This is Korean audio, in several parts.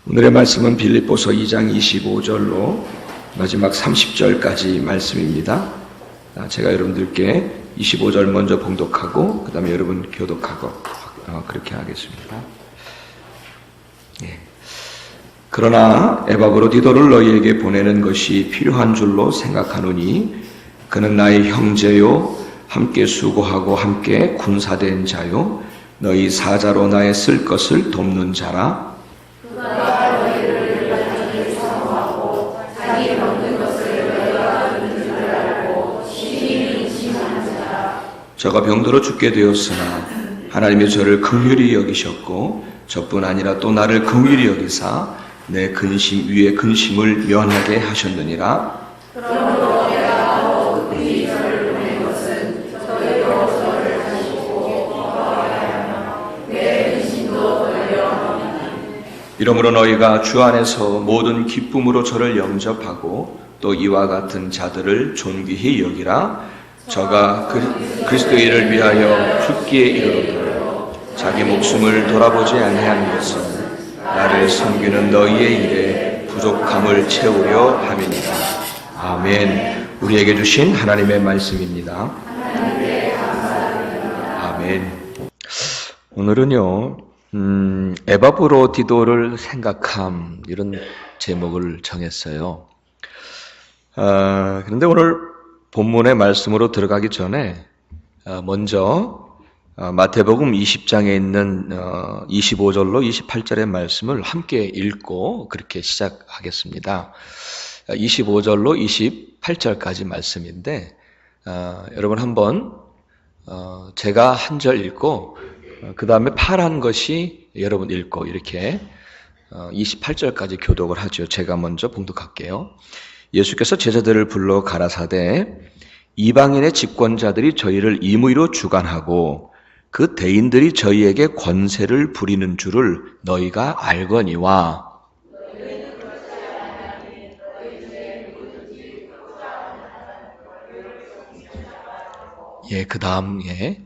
오늘의 말씀은 빌립보서 2장 25절로 마지막 30절까지 말씀입니다. 제가 여러분들께 25절 먼저 봉독하고 그 다음에 여러분 교독하고 그렇게 하겠습니다. 그러나 에바브로디도를 너희에게 보내는 것이 필요한 줄로 생각하노니 그는 나의 형제요 함께 수고하고 함께 군사된 자요 너희 사자로 나의 쓸 것을 돕는 자라. 그가 너희를 완전히 사모하고 자기 먹는 것을 너희가 얻는 줄 알고 심히 의심하는 자라. 저가 병들어 죽게 되었으나 하나님이 저를 긍휼히 여기셨고 저뿐 아니라 또 나를 긍휼히 여기사 내 근심 위에 근심을 면하게 하셨느니라. 그러므로 내가 더 급히 저를 보낸 것은 저희로 저를 하시고 기뻐하여 내 근심도 돌려 하나니. 이러므로 너희가 주 안에서 모든 기쁨으로 저를 영접하고 또 이와 같은 자들을 존귀히 여기라. 저가 그리스도의 일을 위하여 죽기에 이르러도 자기 목숨을 돌아보지 아니한 것은 나를 섬기는 너희의 일에 부족함을 채우려 함이니라. 아멘. 우리에게 주신 하나님의 말씀입니다. 아멘. 오늘은요, 에바브로디도를 생각함, 이런 제목을 정했어요. 그런데 오늘 본문의 말씀으로 들어가기 전에 먼저 마태복음 20장에 있는 25절로 28절의 말씀을 함께 읽고 그렇게 시작하겠습니다. 25절로 28절까지 말씀인데 여러분 한번 제가 한 절 읽고 그 다음에 파란 것이 여러분 읽고 이렇게 28절까지 교독을 하죠. 제가 먼저 봉독할게요. 예수께서 제자들을 불러 가라사대 이방인의 집권자들이 저희를 임의로 주관하고 그 대인들이 저희에게 권세를 부리는 줄을 너희가 알거니와. 그 다음에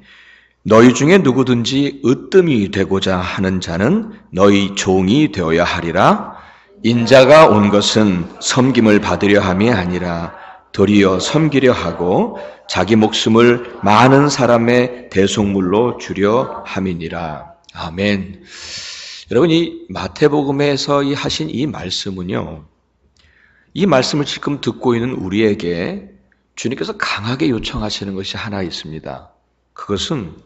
너희 중에 누구든지 으뜸이 되고자 하는 자는 너희 종이 되어야 하리라. 인자가 온 것은 섬김을 받으려 함이 아니라 도리어 섬기려 하고 자기 목숨을 많은 사람의 대속물로 주려 함이니라. 아멘. 여러분, 이 마태복음에서 하신 이 말씀은요, 이 말씀을 지금 듣고 있는 우리에게 주님께서 강하게 요청하시는 것이 하나 있습니다. 그것은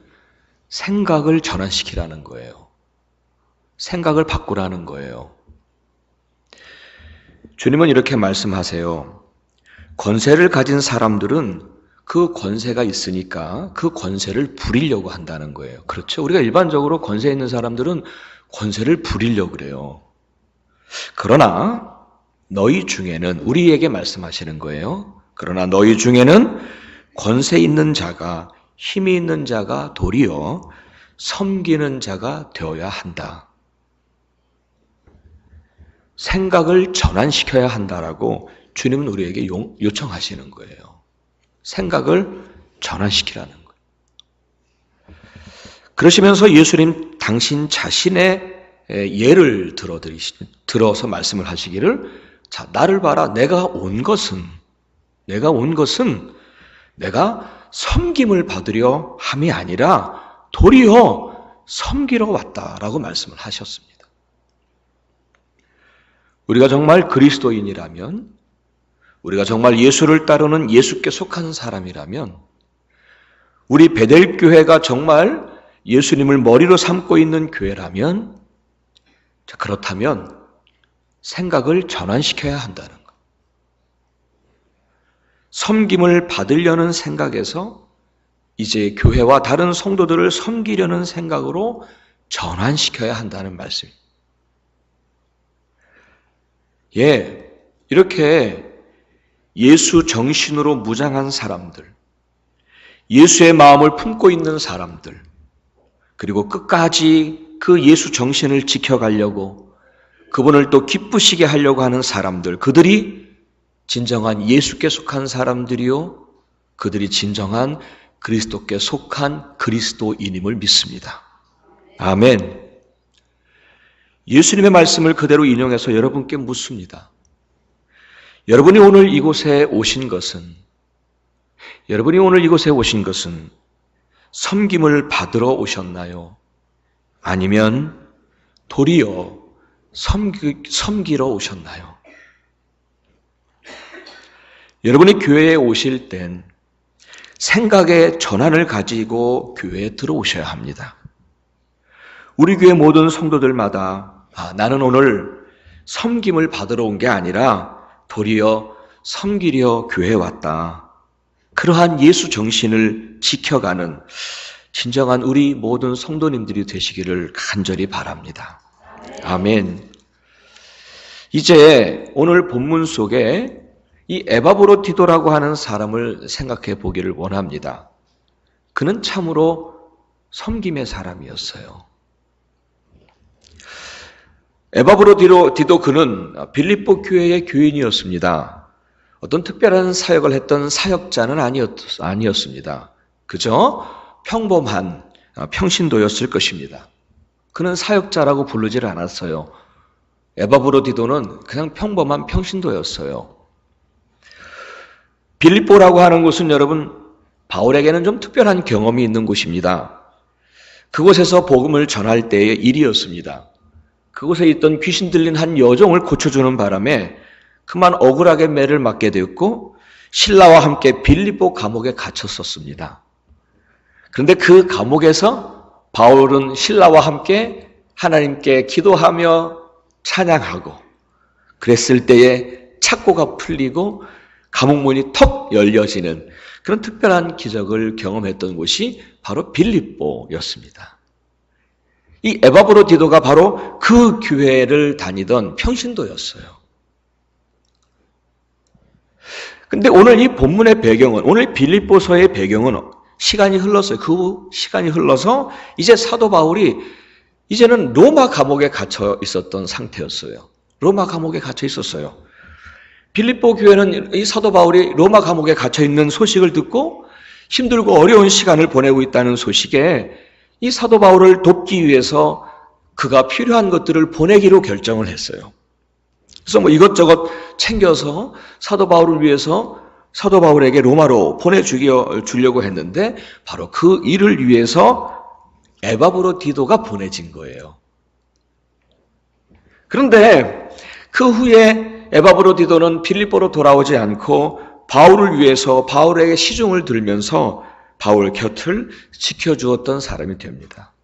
생각을 전환시키라는 거예요. 생각을 바꾸라는 거예요. 주님은 이렇게 말씀하세요. 권세를 가진 사람들은 그 권세가 있으니까 그 권세를 부리려고 한다는 거예요. 그렇죠? 우리가 일반적으로 권세 있는 사람들은 권세를 부리려고 그래요. 그러나 너희 중에는, 우리에게 말씀하시는 거예요. 그러나 너희 중에는 권세 있는 자가, 힘이 있는 자가 도리어 섬기는 자가 되어야 한다. 생각을 전환시켜야 한다라고 주님은 우리에게 요청하시는 거예요. 생각을 전환시키라는 거예요. 그러시면서 예수님 당신 자신의 예를 들어서 말씀을 하시기를, 자, 나를 봐라. 내가 온 것은 내가 섬김을 받으려 함이 아니라 도리어 섬기러 왔다라고 말씀을 하셨습니다. 우리가 정말 그리스도인이라면, 우리가 정말 예수를 따르는 예수께 속한 사람이라면, 우리 베델교회가 정말 예수님을 머리로 삼고 있는 교회라면, 그렇다면 생각을 전환시켜야 한다는 것. 섬김을 받으려는 생각에서 이제 교회와 다른 성도들을 섬기려는 생각으로 전환시켜야 한다는 말씀입니다. 이렇게 예수 정신으로 무장한 사람들, 예수의 마음을 품고 있는 사람들, 그리고 끝까지 그 예수 정신을 지켜가려고 그분을 또 기쁘시게 하려고 하는 사람들, 그들이 진정한 예수께 속한 사람들이요, 그들이 진정한 그리스도께 속한 그리스도인임을 믿습니다. 아멘. 예수님의 말씀을 그대로 인용해서 여러분께 묻습니다. 여러분이 오늘 이곳에 오신 것은 섬김을 받으러 오셨나요? 아니면 도리어 섬기러 오셨나요? 여러분이 교회에 오실 땐 생각의 전환을 가지고 교회에 들어오셔야 합니다. 우리 교회 모든 성도들마다 나는 오늘 섬김을 받으러 온 게 아니라 도리어 섬기려 교회에 왔다. 그러한 예수 정신을 지켜가는 진정한 우리 모든 성도님들이 되시기를 간절히 바랍니다. 아멘. 이제 오늘 본문 속에 이 에바브로디도라고 하는 사람을 생각해 보기를 원합니다. 그는 참으로 섬김의 사람이었어요. 에바브로디도 그는 빌립보 교회의 교인이었습니다. 어떤 특별한 사역을 했던 사역자는 아니었습니다. 그저 평범한 평신도였을 것입니다. 그는 사역자라고 부르질 않았어요. 에바브로디도는 그냥 평범한 평신도였어요. 빌립보라고 하는 곳은 여러분 바울에게는 좀 특별한 경험이 있는 곳입니다. 그곳에서 복음을 전할 때의 일이었습니다. 그곳에 있던 귀신 들린 한 여종을 고쳐주는 바람에 그만 억울하게 매를 맞게 되었고 신라와 함께 빌립보 감옥에 갇혔었습니다. 그런데 그 감옥에서 바울은 신라와 함께 하나님께 기도하며 찬양하고 그랬을 때에 착고가 풀리고 감옥문이 턱 열려지는 그런 특별한 기적을 경험했던 곳이 바로 빌립보였습니다. 이 에바브로디도가 바로 그 교회를 다니던 평신도였어요. 근데 오늘 이 본문의 배경은, 오늘 빌립보서의 배경은 시간이 흘렀어요. 그 시간이 흘러서 이제 사도 바울이 이제는 로마 감옥에 갇혀 있었던 상태였어요. 로마 감옥에 갇혀 있었어요. 빌립보 교회는 이 사도 바울이 로마 감옥에 갇혀 있는 소식을 듣고 힘들고 어려운 시간을 보내고 있다는 소식에 이 사도 바울을 돕기 위해서 그가 필요한 것들을 보내기로 결정을 했어요. 그래서 이것저것 챙겨서 사도 바울을 위해서 사도 바울에게 로마로 보내주려고 했는데 바로 그 일을 위해서 에바브로디도가 보내진 거예요. 그런데 그 후에 에바브로디도는 빌립보로 돌아오지 않고 바울을 위해서 바울에게 시중을 들면서 바울 곁을 지켜주었던 사람이 됩니다.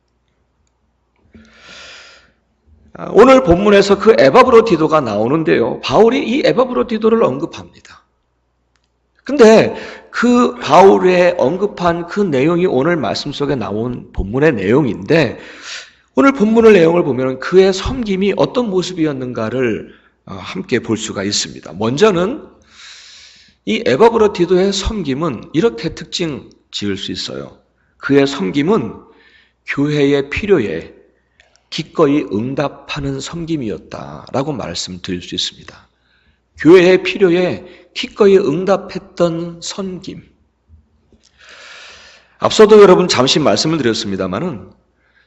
오늘 본문에서 그 에바브로디도가 나오는데요. 바울이 이 에바브로디도를 언급합니다. 근데 그 바울의 언급한 그 내용이 오늘 말씀 속에 나온 본문의 내용인데 오늘 본문의 내용을 보면 그의 섬김이 어떤 모습이었는가를 함께 볼 수가 있습니다. 먼저는 이 에바브로디도의 섬김은 이렇게 특징 지을 수 있어요. 그의 섬김은 교회의 필요에 기꺼이 응답하는 섬김이었다라고 말씀드릴 수 있습니다. 교회의 필요에 기꺼이 응답했던 섬김. 앞서도 여러분 잠시 말씀을 드렸습니다마는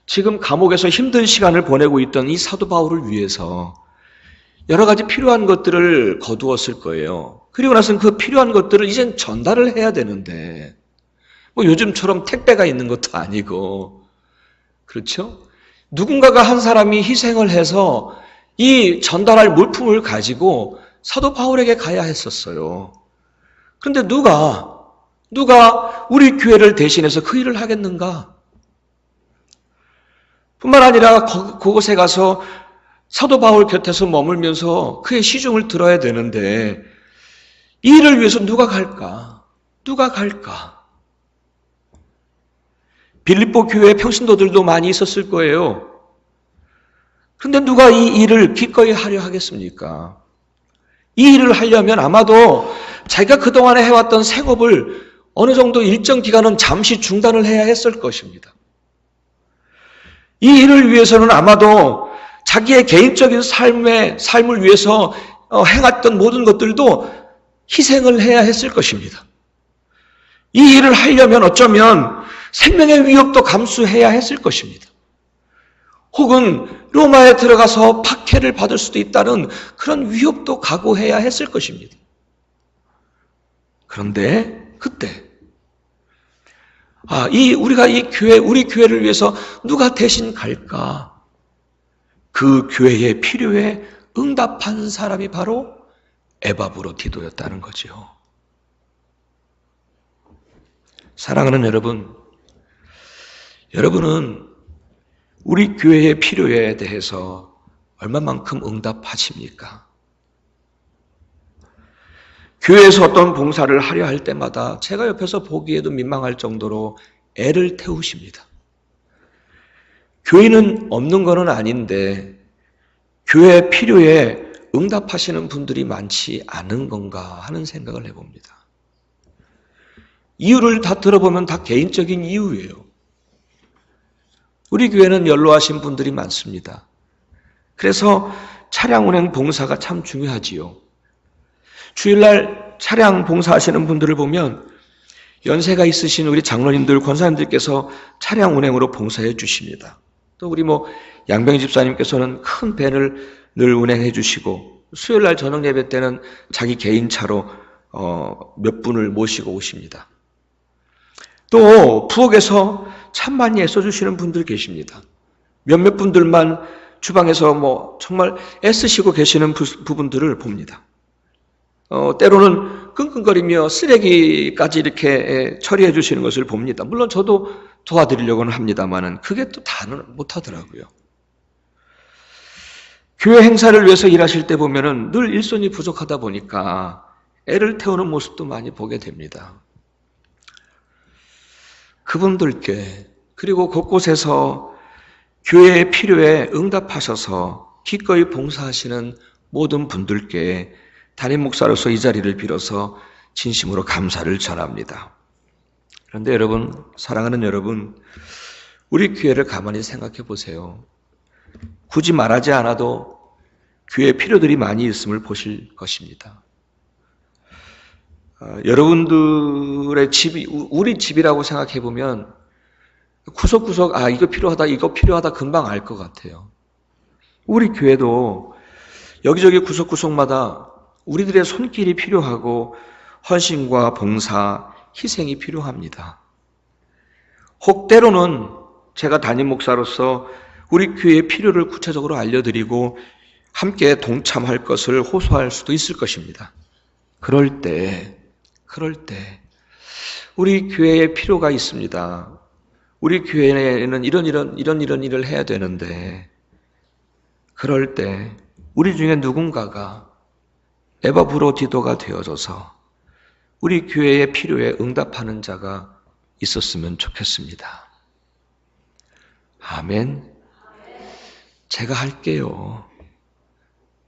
지금 감옥에서 힘든 시간을 보내고 있던 이 사도 바울을 위해서 여러 가지 필요한 것들을 거두었을 거예요. 그리고 나서는 그 필요한 것들을 이젠 전달을 해야 되는데 요즘처럼 택배가 있는 것도 아니고 그렇죠? 누군가가 한 사람이 희생을 해서 이 전달할 물품을 가지고 사도 바울에게 가야 했었어요. 그런데 누가 우리 교회를 대신해서 그 일을 하겠는가? 뿐만 아니라 그곳에 가서 사도 바울 곁에서 머물면서 그의 시중을 들어야 되는데 이 일을 위해서 누가 갈까? 빌립보 교회의 평신도들도 많이 있었을 거예요. 그런데 누가 이 일을 기꺼이 하려 하겠습니까? 이 일을 하려면 아마도 자기가 그동안에 해왔던 생업을 어느 정도 일정 기간은 잠시 중단을 해야 했을 것입니다. 이 일을 위해서는 아마도 자기의 개인적인 삶을 위해서 행했던 모든 것들도 희생을 해야 했을 것입니다. 이 일을 하려면 어쩌면 생명의 위협도 감수해야 했을 것입니다. 혹은 로마에 들어가서 박해를 받을 수도 있다는 그런 위협도 각오해야 했을 것입니다. 그런데 그때 우리가 우리 교회를 위해서 누가 대신 갈까? 그 교회의 필요에 응답한 사람이 바로 에바브로디도였다는 거죠. 사랑하는 여러분, 여러분은 우리 교회의 필요에 대해서 얼마만큼 응답하십니까? 교회에서 어떤 봉사를 하려 할 때마다 제가 옆에서 보기에도 민망할 정도로 애를 태우십니다. 교회는 없는 것은 아닌데 교회 필요에 응답하시는 분들이 많지 않은 건가 하는 생각을 해봅니다. 이유를 다 들어보면 다 개인적인 이유예요. 우리 교회는 연로하신 분들이 많습니다. 그래서 차량 운행 봉사가 참 중요하지요. 주일날 차량 봉사하시는 분들을 보면 연세가 있으신 우리 장로님들, 권사님들께서 차량 운행으로 봉사해 주십니다. 또 우리 양병희 집사님께서는 큰 밴을 늘 운행해 주시고 수요일날 저녁 예배 때는 자기 개인 차로 몇 분을 모시고 오십니다. 또 부엌에서 참 많이 애써주시는 분들 계십니다. 몇몇 분들만 주방에서 정말 애쓰시고 계시는 부분들을 봅니다. 때로는 끙끙거리며 쓰레기까지 이렇게 처리해 주시는 것을 봅니다. 물론 저도 도와드리려고는 합니다만은 그게 또 다는 못하더라고요. 교회 행사를 위해서 일하실 때 보면은 늘 일손이 부족하다 보니까 애를 태우는 모습도 많이 보게 됩니다. 그분들께 그리고 곳곳에서 교회의 필요에 응답하셔서 기꺼이 봉사하시는 모든 분들께 담임 목사로서 이 자리를 빌어서 진심으로 감사를 전합니다. 그런데 여러분, 사랑하는 여러분, 우리 교회를 가만히 생각해 보세요. 굳이 말하지 않아도 교회 필요들이 많이 있음을 보실 것입니다. 여러분들의 집이 우리 집이라고 생각해 보면 구석구석 이거 필요하다 금방 알 것 같아요. 우리 교회도 여기저기 구석구석마다 우리들의 손길이 필요하고 헌신과 봉사, 희생이 필요합니다. 혹 때로는 제가 담임 목사로서 우리 교회의 필요를 구체적으로 알려드리고 함께 동참할 것을 호소할 수도 있을 것입니다. 그럴 때 우리 교회에 필요가 있습니다. 우리 교회에는 이런 일을 해야 되는데 그럴 때 우리 중에 누군가가 에바브로디도가 되어져서 우리 교회의 필요에 응답하는 자가 있었으면 좋겠습니다. 아멘. 제가 할게요.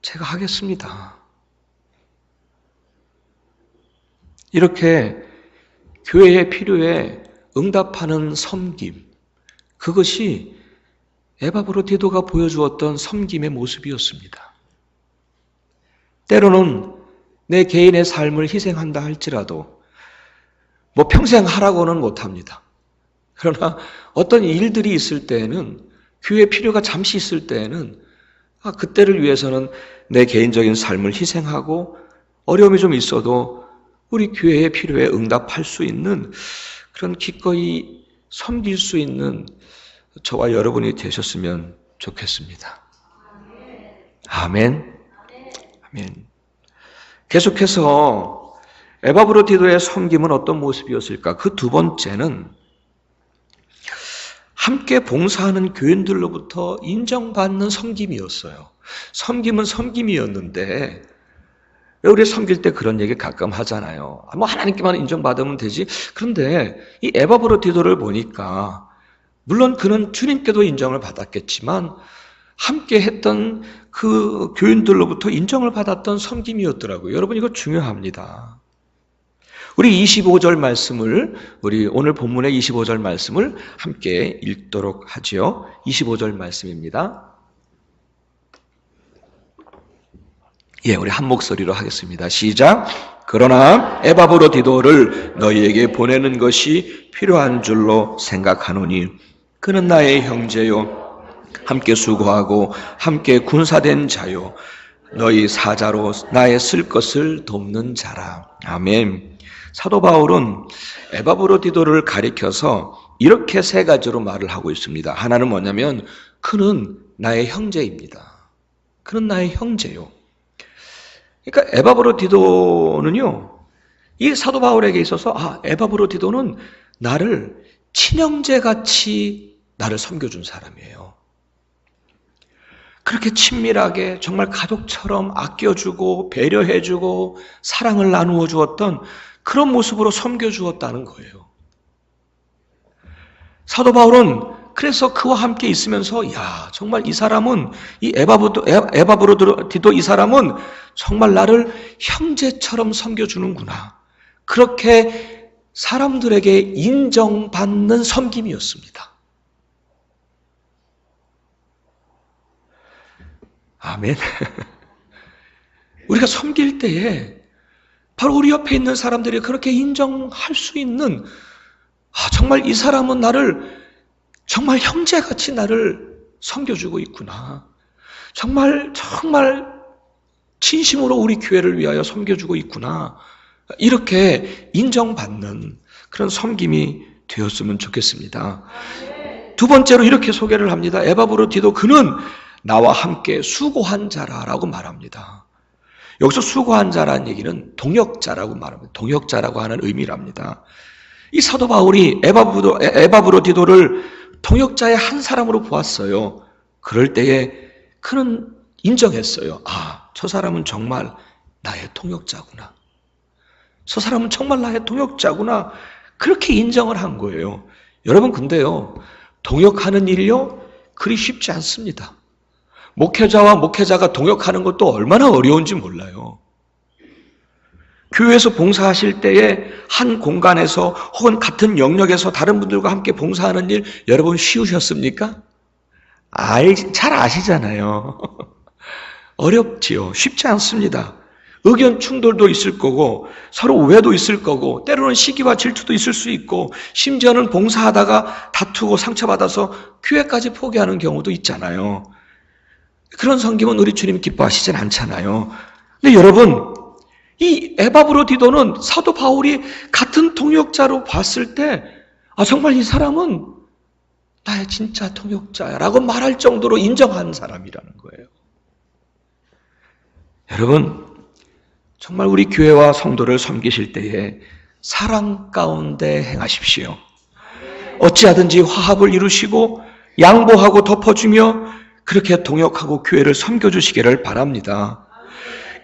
제가 하겠습니다. 이렇게 교회의 필요에 응답하는 섬김, 그것이 에바브로디도가 보여주었던 섬김의 모습이었습니다. 때로는 내 개인의 삶을 희생한다 할지라도 평생 하라고는 못합니다. 그러나 어떤 일들이 있을 때에는 교회 필요가 잠시 있을 때에는 그때를 위해서는 내 개인적인 삶을 희생하고 어려움이 좀 있어도 우리 교회의 필요에 응답할 수 있는 그런 기꺼이 섬길 수 있는 저와 여러분이 되셨으면 좋겠습니다. 아멘. 아멘. 계속해서 에바브로디도의 섬김은 어떤 모습이었을까? 그 두 번째는 함께 봉사하는 교인들로부터 인정받는 섬김이었어요. 섬김은 섬김이었는데 왜 우리 섬길 때 그런 얘기 가끔 하잖아요. 하나님께만 인정받으면 되지. 그런데 이 에바브로디도를 보니까 물론 그는 주님께도 인정을 받았겠지만 함께 했던 그 교인들로부터 인정을 받았던 섬김이었더라고요. 여러분 이거 중요합니다. 우리 25절 말씀을 우리 오늘 본문의 25절 말씀을 함께 읽도록 하지요. 25절 말씀입니다. 우리 한 목소리로 하겠습니다. 시작. 그러나 에바브로디도를 너희에게 보내는 것이 필요한 줄로 생각하노니 그는 나의 형제요 함께 수고하고 함께 군사된 자요 너희 사자로 나의 쓸 것을 돕는 자라. 아멘. 사도 바울은 에바브로디도를 가리켜서 이렇게 세 가지로 말을 하고 있습니다. 하나는 뭐냐면 그는 나의 형제입니다. 그는 나의 형제요. 그러니까 에바브로디도는요, 이 사도 바울에게 있어서 에바브로디도는 나를 친형제같이 나를 섬겨준 사람이에요. 그렇게 친밀하게 정말 가족처럼 아껴주고 배려해주고 사랑을 나누어 주었던 그런 모습으로 섬겨주었다는 거예요. 사도 바울은 그래서 그와 함께 있으면서 정말 이 사람은 이 에바브로디도 이 사람은 정말 나를 형제처럼 섬겨주는구나. 그렇게 사람들에게 인정받는 섬김이었습니다. 아멘. 우리가 섬길 때에 바로 우리 옆에 있는 사람들이 그렇게 인정할 수 있는 정말 이 사람은 나를 정말 형제같이 나를 섬겨주고 있구나. 정말 진심으로 우리 교회를 위하여 섬겨주고 있구나. 이렇게 인정받는 그런 섬김이 되었으면 좋겠습니다. 두 번째로 이렇게 소개를 합니다. 에바브로디도 그는 나와 함께 수고한 자라라고 말합니다. 여기서 수고한 자라는 얘기는 동역자라고 말합니다. 동역자라고 하는 의미랍니다. 이 사도 바울이 에바브로디도를 동역자의 한 사람으로 보았어요. 그럴 때에 그는 인정했어요. 저 사람은 정말 나의 동역자구나. 저 사람은 정말 나의 동역자구나. 그렇게 인정을 한 거예요. 여러분, 근데요, 동역하는 일이요, 그리 쉽지 않습니다. 목회자와 목회자가 동역하는 것도 얼마나 어려운지 몰라요. 교회에서 봉사하실 때에 한 공간에서 혹은 같은 영역에서 다른 분들과 함께 봉사하는 일 여러분 쉬우셨습니까? 잘 아시잖아요. 어렵지요. 쉽지 않습니다. 의견 충돌도 있을 거고 서로 오해도 있을 거고 때로는 시기와 질투도 있을 수 있고 심지어는 봉사하다가 다투고 상처받아서 교회까지 포기하는 경우도 있잖아요. 그런 섬김은 우리 주님 기뻐하시진 않잖아요. 근데 여러분, 이 에바브로디도는 사도 바울이 같은 동역자로 봤을 때 정말 이 사람은 나의 진짜 동역자라고 말할 정도로 인정한 사람이라는 거예요. 여러분, 정말 우리 교회와 성도를 섬기실 때에 사랑 가운데 행하십시오. 어찌하든지 화합을 이루시고 양보하고 덮어주며 그렇게 동역하고 교회를 섬겨주시기를 바랍니다.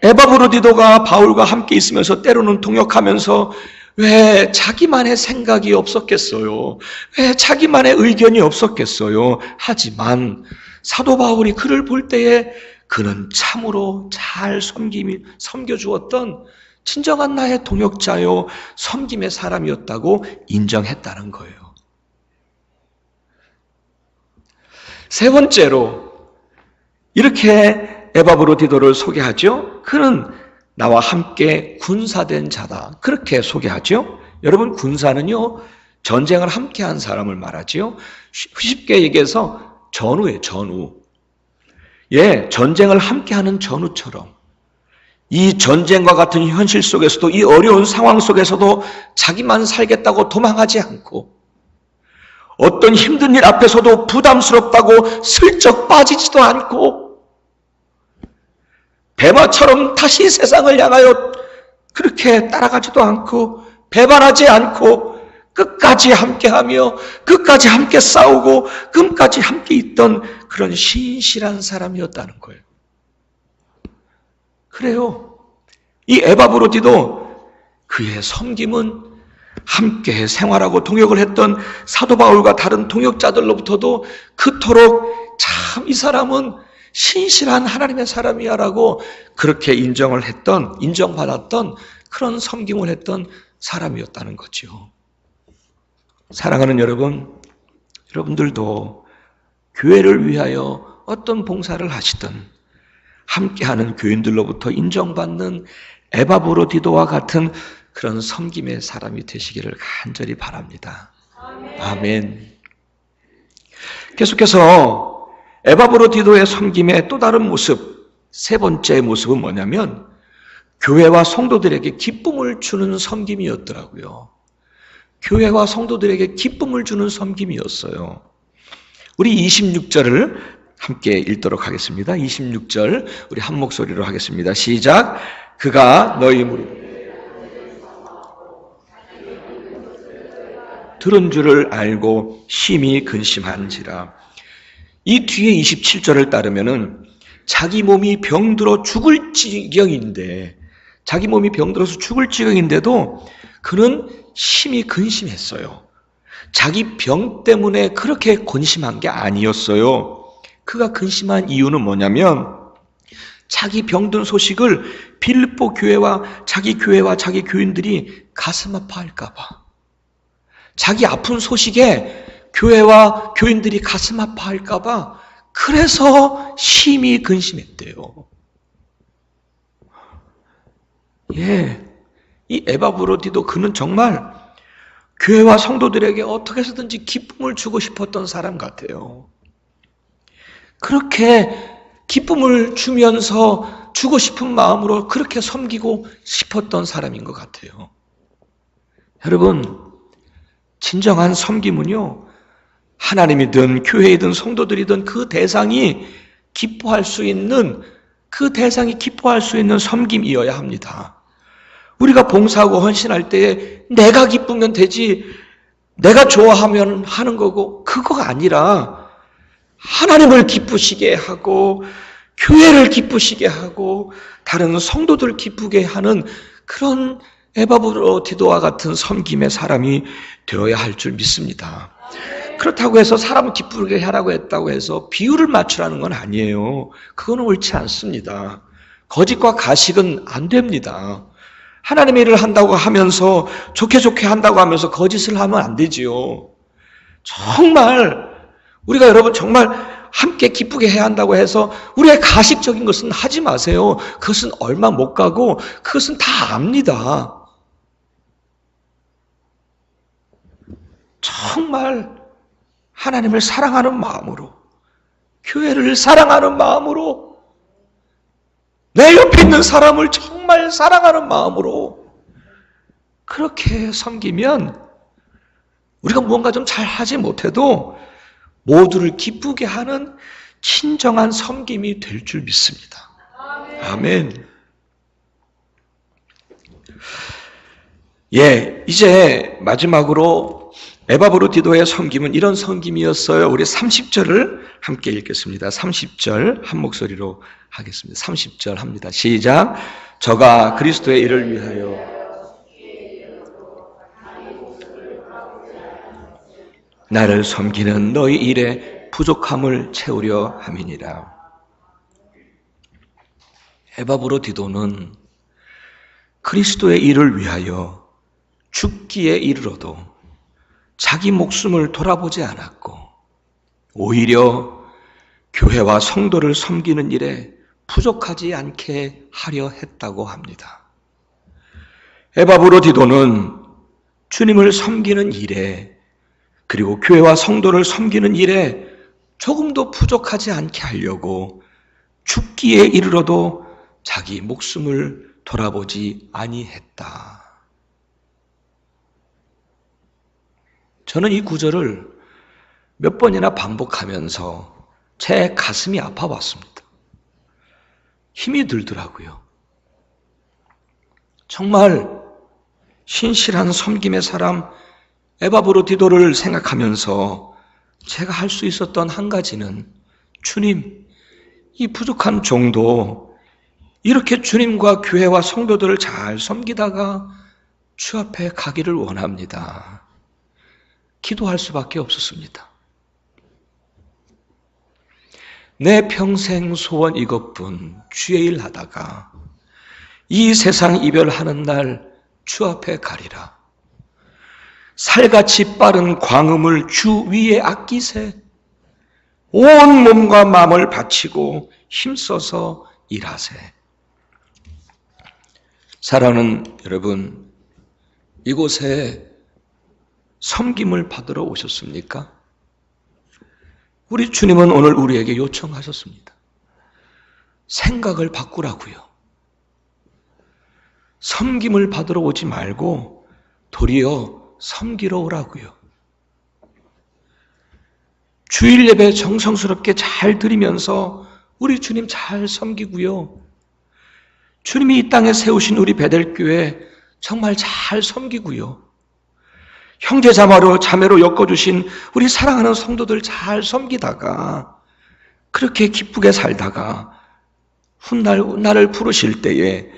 에바브로디도가 바울과 함께 있으면서 때로는 동역하면서 왜 자기만의 생각이 없었겠어요? 왜 자기만의 의견이 없었겠어요? 하지만 사도 바울이 그를 볼 때에 그는 참으로 잘 섬겨주었던 진정한 나의 동역자요, 섬김의 사람이었다고 인정했다는 거예요. 세 번째로 이렇게 에바브로디도를 소개하죠. 그는 나와 함께 군사된 자다. 그렇게 소개하죠. 여러분, 군사는요, 전쟁을 함께한 사람을 말하지요. 쉽게 얘기해서 전우예요, 전우. 전쟁을 함께하는 전우처럼 이 전쟁과 같은 현실 속에서도 이 어려운 상황 속에서도 자기만 살겠다고 도망하지 않고 어떤 힘든 일 앞에서도 부담스럽다고 슬쩍 빠지지도 않고 배마처럼 다시 세상을 향하여 그렇게 따라가지도 않고 배반하지 않고 끝까지 함께하며 끝까지 함께 싸우고 끝까지 함께 있던 그런 신실한 사람이었다는 거예요. 그래요. 이 에바브로디도 그의 섬김은 함께 생활하고 동역을 했던 사도 바울과 다른 동역자들로부터도 그토록 참 이 사람은 신실한 하나님의 사람이야라고 그렇게 인정받았던 그런 섬김을 했던 사람이었다는 거죠. 사랑하는 여러분, 여러분들도 교회를 위하여 어떤 봉사를 하시든 함께하는 교인들로부터 인정받는 에바브로디도와 같은 그런 섬김의 사람이 되시기를 간절히 바랍니다. 아멘. 계속해서 에바브로디도의 섬김의 또 다른 모습, 세 번째 모습은 뭐냐면 교회와 성도들에게 기쁨을 주는 섬김이었더라고요. 교회와 성도들에게 기쁨을 주는 섬김이었어요. 우리 26절을 함께 읽도록 하겠습니다. 26절 우리 한 목소리로 하겠습니다. 시작. 그가 너희 무릎 들은 줄을 알고 심히 근심한지라. 이 뒤에 27절을 따르면은 자기 몸이 병들어 죽을 지경인데, 자기 몸이 병들어서 죽을 지경인데도 그는 심히 근심했어요. 자기 병 때문에 그렇게 근심한 게 아니었어요. 그가 근심한 이유는 뭐냐면 자기 병든 소식을 빌립보 교회와 자기 교인들이 가슴 아파할까 봐. 자기 아픈 소식에 교회와 교인들이 가슴 아파할까 봐 그래서 심히 근심했대요. 이 에바브로디도 그는 정말 교회와 성도들에게 어떻게 해서든지 기쁨을 주고 싶었던 사람 같아요. 그렇게 기쁨을 주면서 주고 싶은 마음으로 그렇게 섬기고 싶었던 사람인 것 같아요. 여러분, 진정한 섬김은요, 하나님이든 교회이든 성도들이든 그 대상이 기뻐할 수 있는 섬김이어야 합니다. 우리가 봉사하고 헌신할 때에 내가 기쁘면 되지, 내가 좋아하면 하는 거고, 그거가 아니라 하나님을 기쁘시게 하고 교회를 기쁘시게 하고 다른 성도들 기쁘게 하는 그런 에바브로디도와 같은 섬김의 사람이 되어야 할 줄 믿습니다. 그렇다고 해서 사람을 기쁘게 하라고 했다고 해서 비율을 맞추라는 건 아니에요. 그거는 옳지 않습니다. 거짓과 가식은 안 됩니다. 하나님의 일을 한다고 하면서 좋게 한다고 하면서 거짓을 하면 안 되지요. 정말 우리가 여러분 정말 함께 기쁘게 해야 한다고 해서 우리의 가식적인 것은 하지 마세요. 그것은 얼마 못 가고 그것은 다 압니다. 정말 하나님을 사랑하는 마음으로, 교회를 사랑하는 마음으로, 내 옆에 있는 사람을 정말 사랑하는 마음으로 그렇게 섬기면 우리가 무언가 좀 잘 하지 못해도 모두를 기쁘게 하는 친정한 섬김이 될 줄 믿습니다. 아멘. 이제 마지막으로 에바브로디도의 섬김은 이런 섬김이었어요. 우리 30절을 함께 읽겠습니다. 30절 한 목소리로 하겠습니다. 30절 합니다. 시작. 저가 그리스도의 일을 위하여 나를 섬기는 너희 일에 부족함을 채우려 함이니라. 에바브로디도는 그리스도의 일을 위하여 죽기에 이르러도 자기 목숨을 돌아보지 않았고 오히려 교회와 성도를 섬기는 일에 부족하지 않게 하려 했다고 합니다. 에바브로디도는 주님을 섬기는 일에 그리고 교회와 성도를 섬기는 일에 조금도 부족하지 않게 하려고 죽기에 이르러도 자기 목숨을 돌아보지 아니했다. 저는 이 구절을 몇 번이나 반복하면서 제 가슴이 아파봤습니다. 힘이 들더라고요. 정말 신실한 섬김의 사람 에바브로디도를 생각하면서 제가 할 수 있었던 한 가지는 주님, 이 부족한 종도 이렇게 주님과 교회와 성도들을 잘 섬기다가 주 앞에 가기를 원합니다. 기도할 수밖에 없었습니다. 내 평생 소원 이것뿐, 주의 일 하다가 이 세상 이별하는 날 주 앞에 가리라. 살같이 빠른 광음을 주 위에 아끼세. 온 몸과 마음을 바치고 힘써서 일하세. 사랑하는 여러분, 이곳에 섬김을 받으러 오셨습니까? 우리 주님은 오늘 우리에게 요청하셨습니다. 생각을 바꾸라고요. 섬김을 받으러 오지 말고 도리어 섬기러 오라고요. 주일 예배 정성스럽게 잘 드리면서 우리 주님 잘 섬기고요. 주님이 이 땅에 세우신 우리 베델교회 정말 잘 섬기고요. 형제 자매로 엮어주신 우리 사랑하는 성도들 잘 섬기다가 그렇게 기쁘게 살다가 훗날 나를 부르실 때에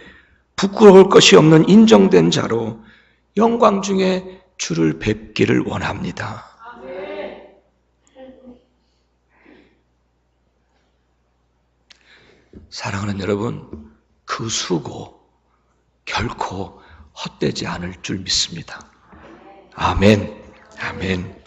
부끄러울 것이 없는 인정된 자로 영광 중에 주를 뵙기를 원합니다. 사랑하는 여러분, 그 수고 결코 헛되지 않을 줄 믿습니다. 아멘. 아멘.